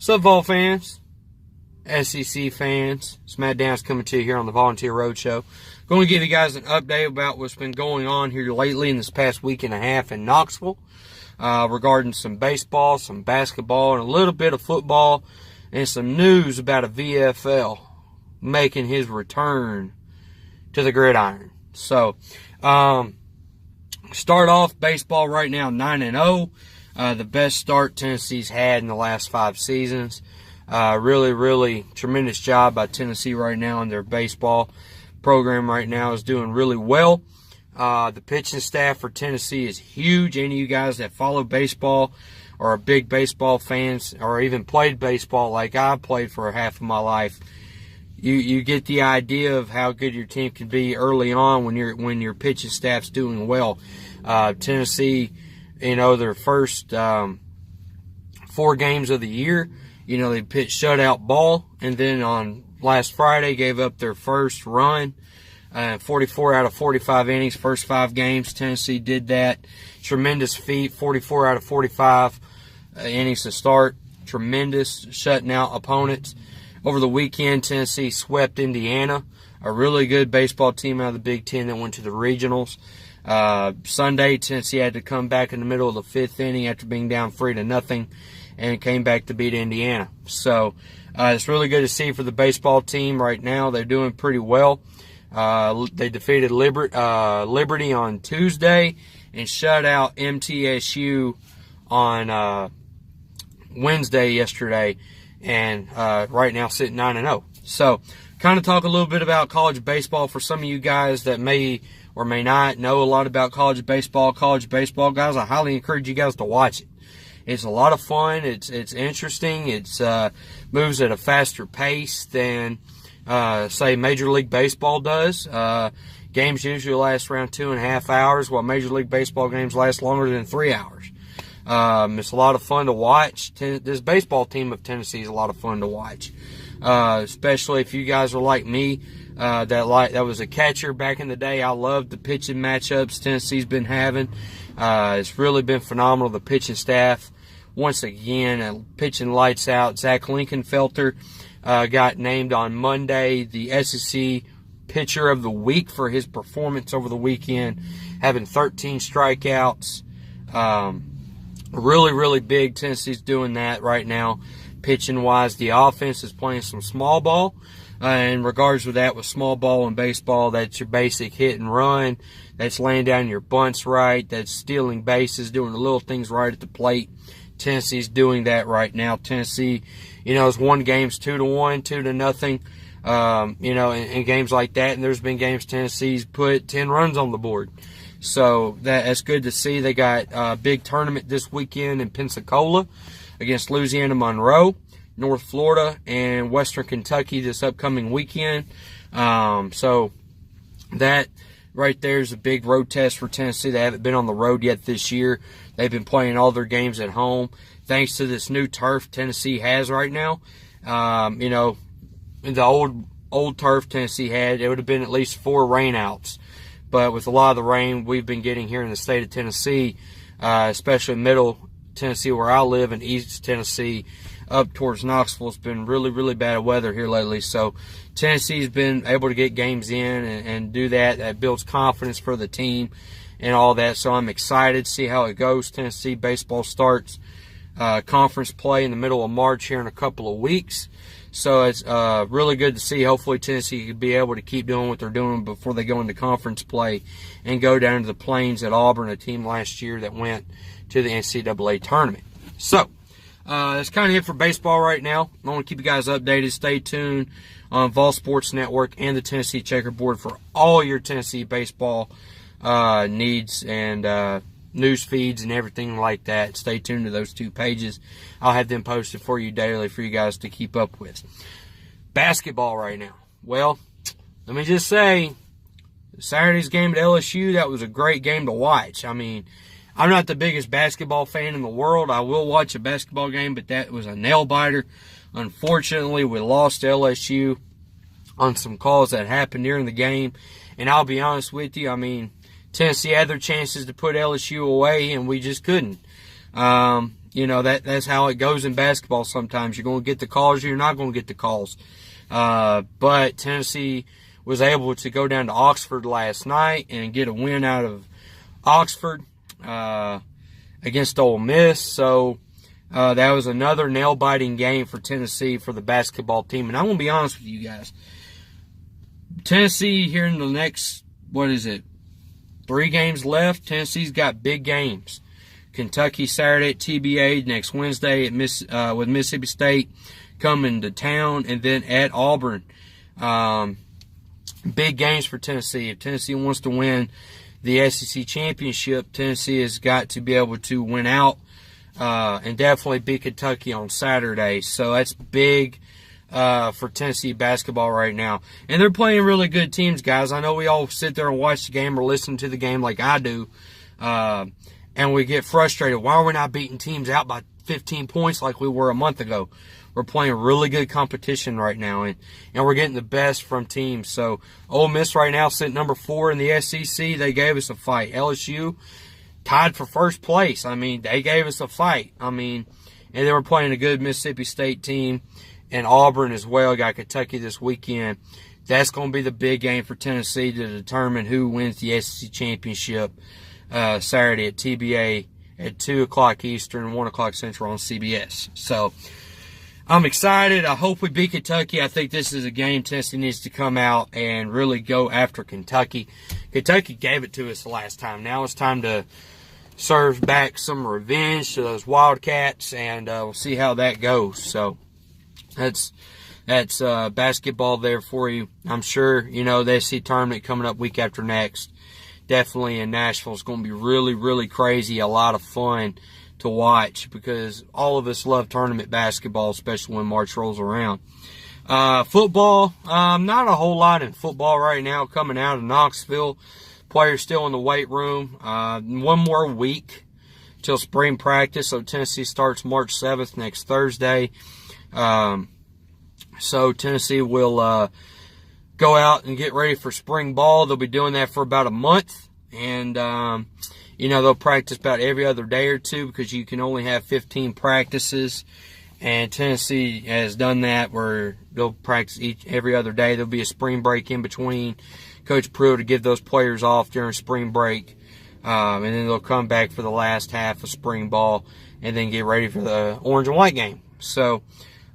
What's up, Vol fans, SEC fans? SmackDown's coming to you here on the Volunteer Roadshow. Going to give you guys an update about what's been going on here lately in this past week and a half in Knoxville regarding some baseball, some basketball, and a little bit of football, and some news about a VFL making his return to the gridiron. So, start off baseball right now 9-0. The best start Tennessee's had in the last 5 seasons. Really tremendous job by Tennessee right now, and their baseball program right now is doing really well. The pitching staff for Tennessee is huge. Any of you guys that follow baseball or are big baseball fans or even played baseball like I played for half of my life, you get the idea of how good your team can be early on when your pitching staff's doing well. Tennessee, their first 4 games of the year, they pitched shutout ball, and then on last Friday gave up their first run, 44 out of 45 innings, first 5 games. Tennessee did that. Tremendous feat, 44 out of 45 innings to start. Tremendous, shutting out opponents. Over the weekend, Tennessee swept Indiana, a really good baseball team out of the Big Ten that went to the regionals. Sunday, Tennessee had to come back in the middle of the 5th inning after being down 3-0, and came back to beat Indiana. So it's really good to see for the baseball team right now. They're doing pretty well. They defeated Liberty on Tuesday and shut out MTSU on Wednesday yesterday, and right now sitting 9-0. So kind of talk a little bit about college baseball for some of you guys that may or may not know a lot about college baseball. College baseball, guys, I highly encourage you guys to watch it. It's a lot of fun. It's interesting. It's moves at a faster pace than say Major League Baseball does. Games usually last around 2.5 hours, while Major League Baseball games last longer than 3 hours. It's a lot of fun to watch. This baseball team of Tennessee is a lot of fun to watch, especially if you guys are like me. That was a catcher back in the day. I loved the pitching matchups Tennessee's been having. It's really been phenomenal. The pitching staff, once again, pitching lights out. Zach Linkenfelter got named on Monday the SEC Pitcher of the Week for his performance over the weekend, having 13 strikeouts. Really big. Tennessee's doing that right now, pitching-wise. The offense is playing some small ball. In regards to that, with small ball and baseball, that's your basic hit and run. That's laying down your bunts right. That's stealing bases, doing the little things right at the plate. Tennessee's doing that right now. Tennessee, has won games 2-1, 2-0, in games like that. And there's been games Tennessee's put 10 runs on the board. So that's good to see. They got a big tournament this weekend in Pensacola against Louisiana Monroe, North Florida, and Western Kentucky this upcoming weekend. So that right there is a big road test for Tennessee. They haven't been on the road yet this year. They've been playing all their games at home. Thanks to this new turf Tennessee has right now. The old turf Tennessee had, it would have been at least 4 rainouts. But with a lot of the rain we've been getting here in the state of Tennessee, especially middle Tennessee where I live, and East Tennessee up towards Knoxville, it's been really bad weather here lately. So Tennessee's been able to get games in and do that. That builds confidence for the team and all that. So I'm excited to see how it goes. Tennessee baseball starts conference play in the middle of March here in a couple of weeks. So it's really good to see. Hopefully Tennessee can be able to keep doing what they're doing before they go into conference play and go down to the Plains at Auburn, a team last year that went to the NCAA tournament. So that's kind of it for baseball right now. I want to keep you guys updated. Stay tuned on Vols Sports Network and the Tennessee Checkerboard for all your Tennessee baseball needs and news feeds and everything like that. Stay tuned to those 2 pages. I'll have them posted for you daily for you guys to keep up with. Basketball right now. Well, let me just say, Saturday's game at LSU, that was a great game to watch. I mean, I'm not the biggest basketball fan in the world. I will watch a basketball game, but that was a nail-biter. Unfortunately, we lost to LSU on some calls that happened during the game. And I'll be honest with you, I mean, Tennessee had their chances to put LSU away, and we just couldn't. that's how it goes in basketball sometimes. You're going to get the calls, you're not going to get the calls. But Tennessee was able to go down to Oxford last night and get a win out of Oxford against Ole Miss. So that was another nail-biting game for Tennessee for the basketball team. And I'm going to be honest with you guys. Tennessee here in the next, 3 games left. Tennessee's got big games. Kentucky Saturday at TBA, next Wednesday at with Mississippi State coming to town, and then at Auburn. Big games for Tennessee. If Tennessee wants to win the SEC championship, Tennessee has got to be able to win out and definitely beat Kentucky on Saturday. So that's big for Tennessee basketball right now. And they're playing really good teams, guys. I know we all sit there and watch the game or listen to the game like I do, and we get frustrated. Why are we not beating teams out by 15 points like we were a month ago? We're playing really good competition right now, and we're getting the best from teams. So Ole Miss right now sitting number 4 in the SEC. They gave us a fight. LSU tied for first place. I mean, they gave us a fight. I mean, and they were playing a good Mississippi State team, and Auburn as well. Got Kentucky this weekend. That's going to be the big game for Tennessee to determine who wins the SEC championship Saturday at TBA at 2 o'clock Eastern, 1 o'clock Central on CBS. So I'm excited. I hope we beat Kentucky. I think this is a game Tennessee needs to come out and really go after Kentucky. Kentucky gave it to us the last time. Now it's time to serve back some revenge to those Wildcats, and we'll see how that goes. So that's basketball there for you. I'm sure, the SEC tournament coming up week after next, definitely in Nashville, is going to be really, really crazy, a lot of fun to watch, because all of us love tournament basketball, especially when March rolls around. Football, not a whole lot in football right now coming out of Knoxville. Players still in the weight room. 1 more week till spring practice, so Tennessee starts March 7th next Thursday. So Tennessee will go out and get ready for spring ball. They'll be doing that for about a month, and they'll practice about every other day or two, because you can only have 15 practices. And Tennessee has done that, where they'll practice every other day. There'll be a spring break in between. Coach Pruitt to give those players off during spring break. And then they'll come back for the last half of spring ball and then get ready for the orange and white game. So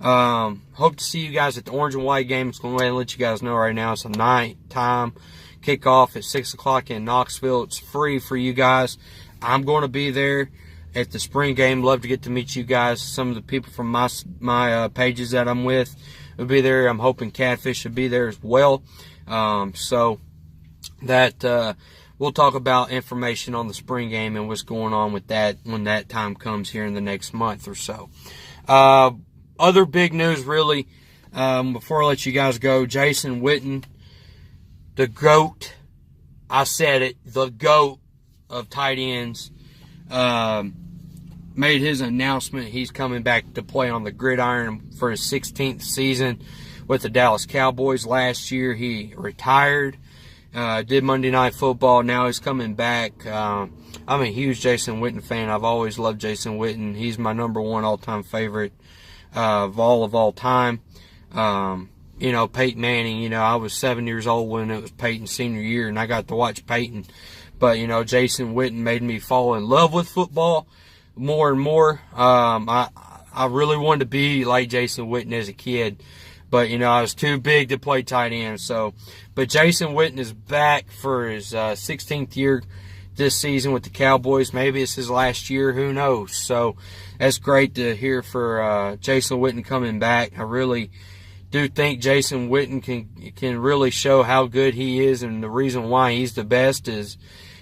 hope to see you guys at the orange and white game. It's going to go ahead and let you guys know right now. It's a nighttime kickoff at 6 o'clock in Knoxville. It's free for you guys. I'm going to be there at the spring game. Love to get to meet you guys. Some of the people from my pages that I'm with will be there. I'm hoping Catfish will be there as well. So that we'll talk about information on the spring game and what's going on with that when that time comes here in the next month or so. Other big news, really, before I let you guys go, Jason Witten, the GOAT, I said it, the GOAT of tight ends, made his announcement. He's coming back to play on the gridiron for his 16th season with the Dallas Cowboys. Last year he retired, did Monday Night Football. Now he's coming back. I'm a huge Jason Witten fan. I've always loved Jason Witten. He's my number 1 all-time favorite Vol of all time. Peyton Manning, I was 7 years old when it was Peyton's senior year, and I got to watch Peyton. But, Jason Witten made me fall in love with football more and more. I really wanted to be like Jason Witten as a kid. But, I was too big to play tight end. But Jason Witten is back for his 16th year this season with the Cowboys. Maybe it's his last year. Who knows? So that's great to hear for Jason Witten coming back. I really do think Jason Witten can really show how good he is, and the reason why he's the best is,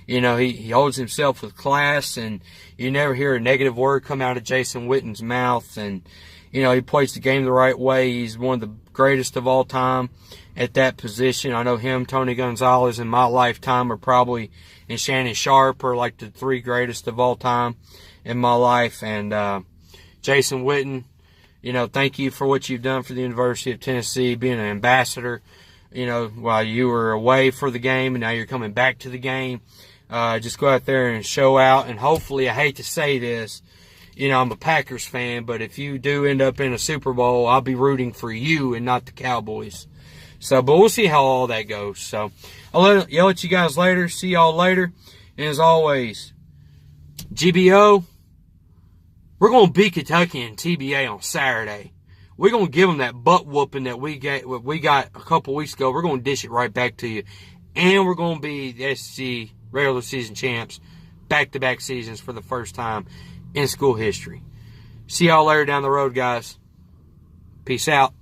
he holds himself with class, and you never hear a negative word come out of Jason Witten's mouth, and he plays the game the right way. He's one of the greatest of all time at that position. I know him, Tony Gonzalez in my lifetime are probably, and Shannon Sharp are like the 3 greatest of all time in my life. And Jason Witten, thank you for what you've done for the University of Tennessee, being an ambassador, while you were away for the game, and now you're coming back to the game. Just go out there and show out, and hopefully, I hate to say this, I'm a Packers fan, but if you do end up in a Super Bowl, I'll be rooting for you and not the Cowboys. So, but we'll see how all that goes. So, I'll yell at you guys later. See y'all later. And as always, GBO, we're going to beat Kentucky in TBA on Saturday. We're going to give them that butt whooping that we got a couple weeks ago. We're going to dish it right back to you. And we're going to be the SEC regular season champs, back-to-back seasons for the first time in school history. See y'all later down the road, guys. Peace out.